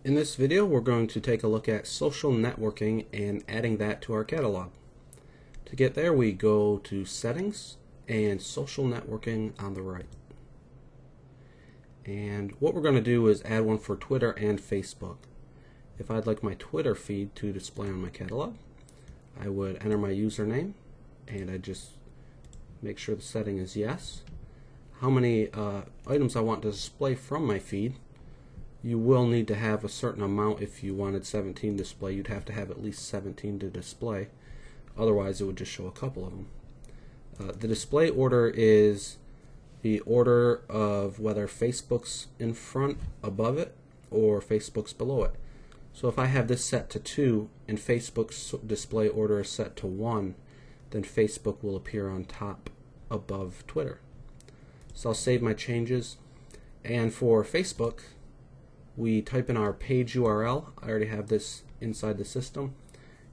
In this video, we're going to take a look at social networking and adding that to our catalog. To get there, we go to Settings and Social Networking on the right. And what we're going to do is add one for Twitter and Facebook. If I'd like my Twitter feed to display on my catalog, I would enter my username and I just make sure the setting is yes. How many items I want to display from my feed. You will need to have a certain amount. If you wanted 17 display, you'd have to have at least 17 to display. Otherwise, it would just show a couple of them. The display order is the order of whether Facebook's in front, above it, or Facebook's below it. So if I have this set to 2 and Facebook's display order is set to 1, then Facebook will appear on top above Twitter. So I'll save my changes. And for Facebook, we type in our page URL. I already have this inside the system.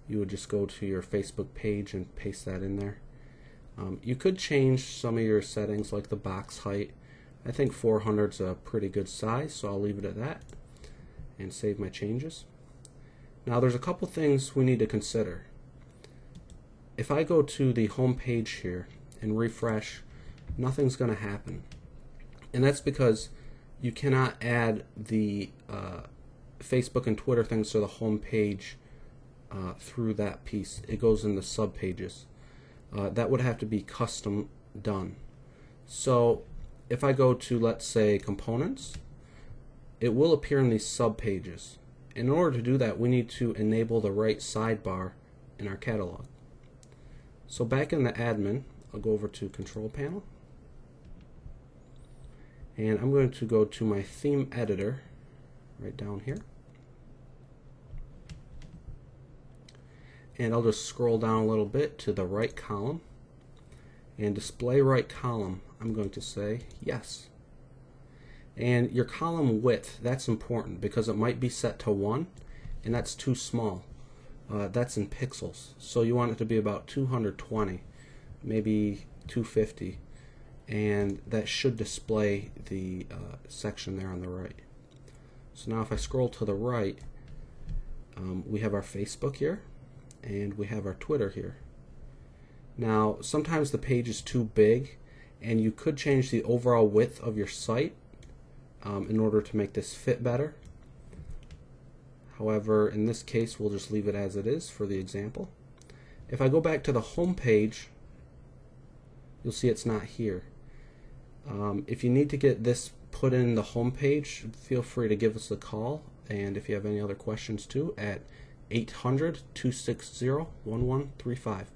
You would just go to your Facebook page and paste that in there. You could change some of your settings like the box height. I think 400 is a pretty good size, so I'll leave it at that and save my changes. Now there's a couple things we need to consider. If I go to the home page here and refresh, nothing's going to happen. And that's because you cannot add the Facebook and Twitter things to the home page through that piece. It goes in the sub pages. That would have to be custom done. So if I go to, let's say, components, it will appear in these sub pages. In order to do that, we need to enable the right sidebar in our catalog. So back in the admin, I'll go over to Control Panel. And I'm going to go to my theme editor right down here. And I'll just scroll down a little bit to the right column. And display right column, I'm going to say yes. And your column width, that's important because it might be set to 1 and that's too small. That's in pixels. So you want it to be about 220, maybe 250. And that should display the section there on the right. So now if I scroll to the right, we have our Facebook here and we have our Twitter here. Now sometimes the page is too big and you could change the overall width of your site in order to make this fit better. However, in this case we'll just leave it as it is for the example. If I go back to the home page, you'll see it's not here. If you need to get this put in the home page, feel free to give us a call, and if you have any other questions too, at 800-260-1135.